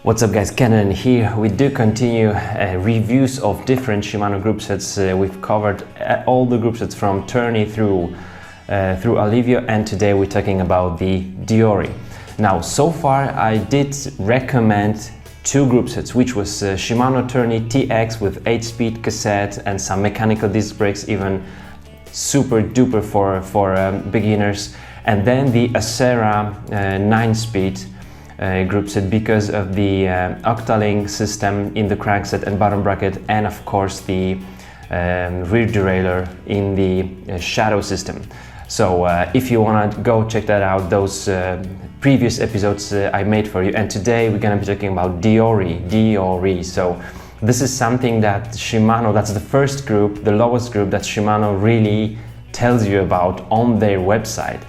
What's up guys, Kenan here. We do continue reviews of different Shimano group sets. We've covered all the group sets from Tourney through Alivio, and today we're talking about the DEORE. Now, so far I did recommend two group sets, which was Shimano Tourney TX with 8-speed cassette and some mechanical disc brakes, even super duper for beginners, and then the Acera 9-speed group set because of the octalink system in the crankset and bottom bracket, and of course the rear derailleur in the shadow system. So if you want to go check that out, those previous episodes I made for you. And today we're going to be talking about DEORE. So this is something that Shimano, that's the first group, the lowest group that Shimano really tells you about on their website.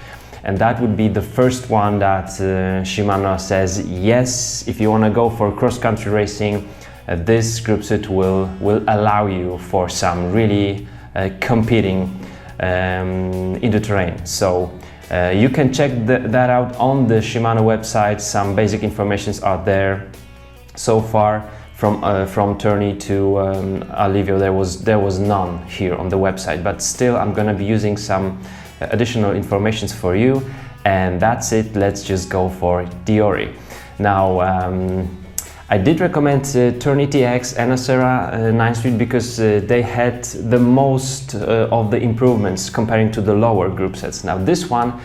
And that would be the first one that Shimano says, yes, if you want to go for cross-country racing, this group set will allow you for some really competing in the terrain. So you can check that out on the Shimano website. Some basic informations are there. So far from Tourney to Alivio, there was none here on the website, but still I'm going to be using some additional informations for you, and that's it. Let's just go for DEORE. Now I did recommend Tourney TX and Acera 9-speed because they had the most of the improvements comparing to the lower group sets. Now this one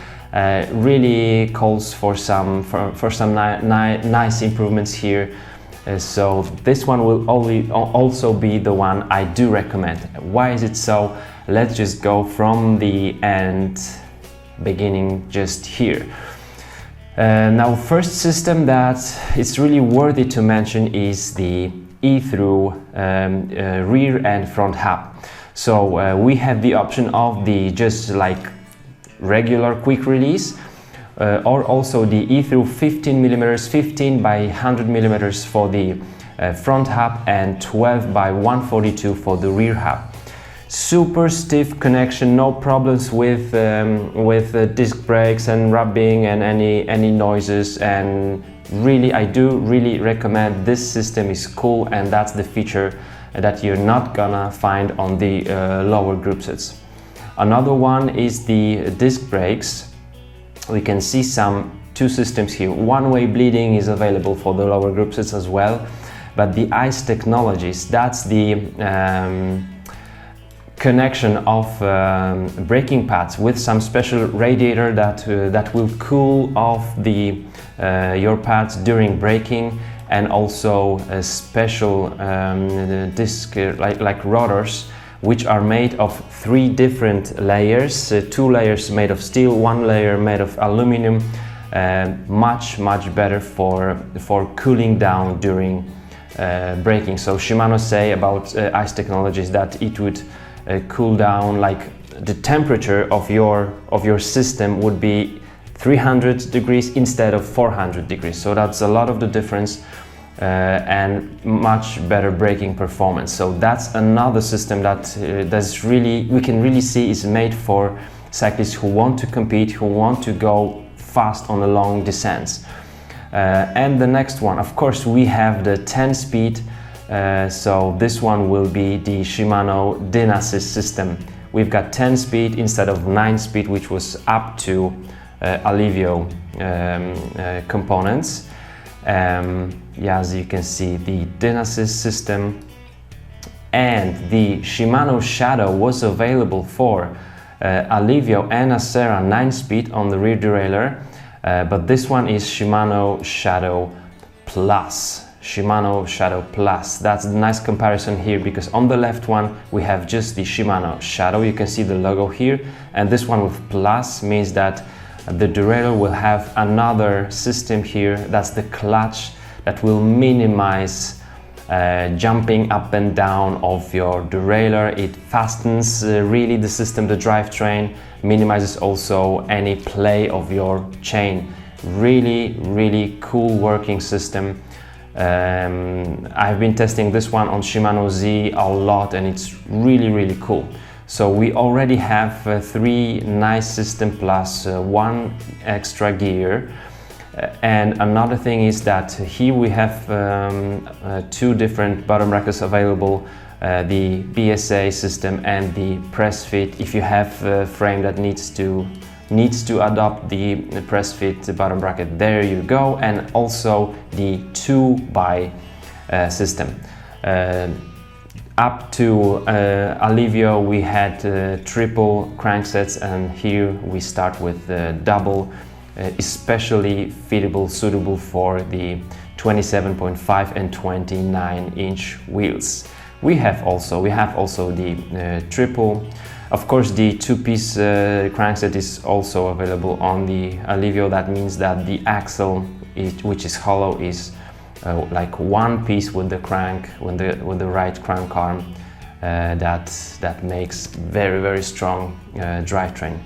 really calls for some nice improvements here. So this one will also be the one I do recommend. Why is it so? Let's just go from the end, beginning just here. Now, first system that it's really worthy to mention is the e-thru rear and front hub. So we have the option of the just like regular quick release, or also the e-thru 15mm, 15 by 100mm for the front hub, and 12 by 142 for the rear hub. Super stiff connection, no problems with disc brakes and rubbing and any noises, and really I do really recommend. This system is cool, and that's the feature that you're not gonna find on the lower group sets. Another one is the disc brakes. We can see two systems here. One-way bleeding is available for the lower group sets as well, but the ICE Technologies, that's the connection of braking pads with some special radiator that will cool off your pads during braking, and also a special disc like rotors, which are made of 3 different layers, 2 layers made of steel, 1 layer made of aluminum, much better for cooling down during braking. So Shimano say about ICE Technologies that it would cool down, like the temperature of your system would be 300 degrees instead of 400 degrees. So that's a lot of the difference, and much better braking performance. So that's another system that we can really see is made for cyclists who want to compete, who want to go fast on a long descents. And the next one, of course, we have the 10-speed. So this one will be the Shimano Dynasis system. We've got 10-speed instead of 9-speed, which was up to Alivio components. Yeah, as you can see, the Dynasis system, and the Shimano Shadow was available for Alivio and Acera 9-speed on the rear derailleur, but this one is Shimano Shadow Plus. Shimano Shadow Plus. That's a nice comparison here, because on the left one we have just the Shimano Shadow, you can see the logo here, and this one with Plus means that the derailleur will have another system here, that's the clutch, that will minimize jumping up and down of your derailleur. It fastens really the system, the drivetrain, minimizes also any play of your chain. Really cool working system. I've been testing this one on Shimano Z a lot, and it's really cool. So we already have 3 nice system plus 1 extra gear, And another thing is that here we have two different bottom brackets available, the BSA system and the press fit. If you have a frame that needs to adopt the press fit bottom bracket, there you go. And also the 2x system. Up to Alivio we had triple cranksets, and here we start with double, especially fittable, suitable for the 27.5 and 29-inch wheels. We have also the triple. Of course, the two-piece crankset is also available on the Alivio. That means that the axle, which is hollow, is like one piece with the crank, with the right crank arm. That makes very strong drivetrain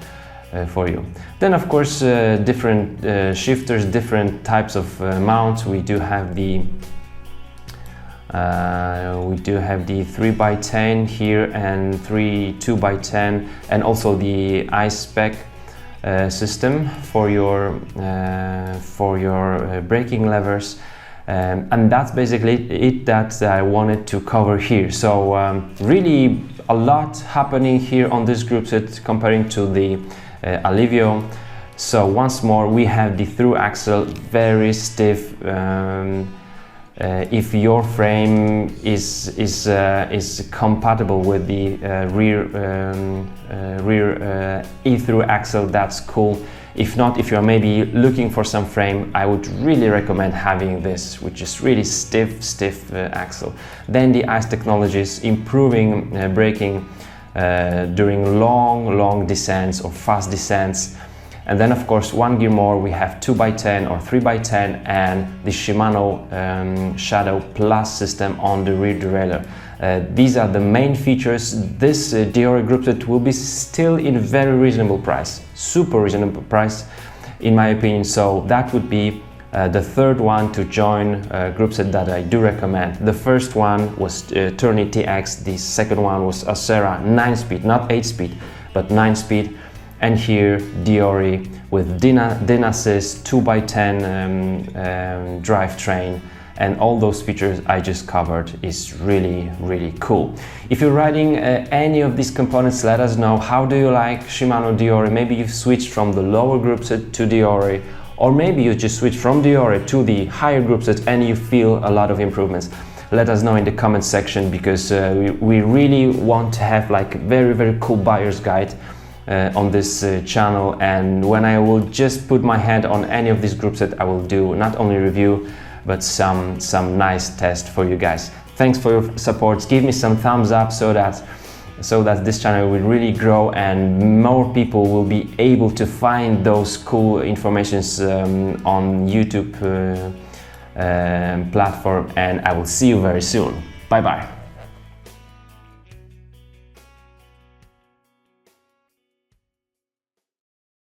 for you. Then of course different shifters, different types of mounts. We do have the 3x10 here and 2x10, and also the iSpec system for your braking levers. And that's basically it that I wanted to cover here. So really a lot happening here on this group set comparing to the Alivio. So once more, we have the through axle, very stiff. If your frame is compatible with the rear e-thru axle, that's cool. If not, if you're maybe looking for some frame, I would really recommend having this, which is really stiff axle. Then the ICE technologies, improving braking during long descents or fast descents. And then of course, one gear more, we have 2x10 or 3x10 and the Shimano Shadow Plus system on the rear derailleur. These are the main features. This DEORE group set will be still in very reasonable price, super reasonable price in my opinion. So that would be the third one to join group set that I do recommend. The first one was Tourney TX, the second one was Acera 9-speed, not 8-speed, but 9-speed. And here DEORE with Dynasys 2x10 drivetrain, and all those features I just covered is really cool. If you're riding any of these components, let us know. How do you like Shimano DEORE? Maybe you've switched from the lower group set to DEORE, or maybe you just switched from DEORE to the higher group set and you feel a lot of improvements. Let us know in the comment section, because we really want to have like very cool buyer's guide on this channel. And when I will just put my hand on any of these group set, I will do not only review but some nice test for you guys. Thanks for your support. Give me some thumbs up so that this channel will really grow and more people will be able to find those cool informations on YouTube platform. And I will see you very soon. Bye bye.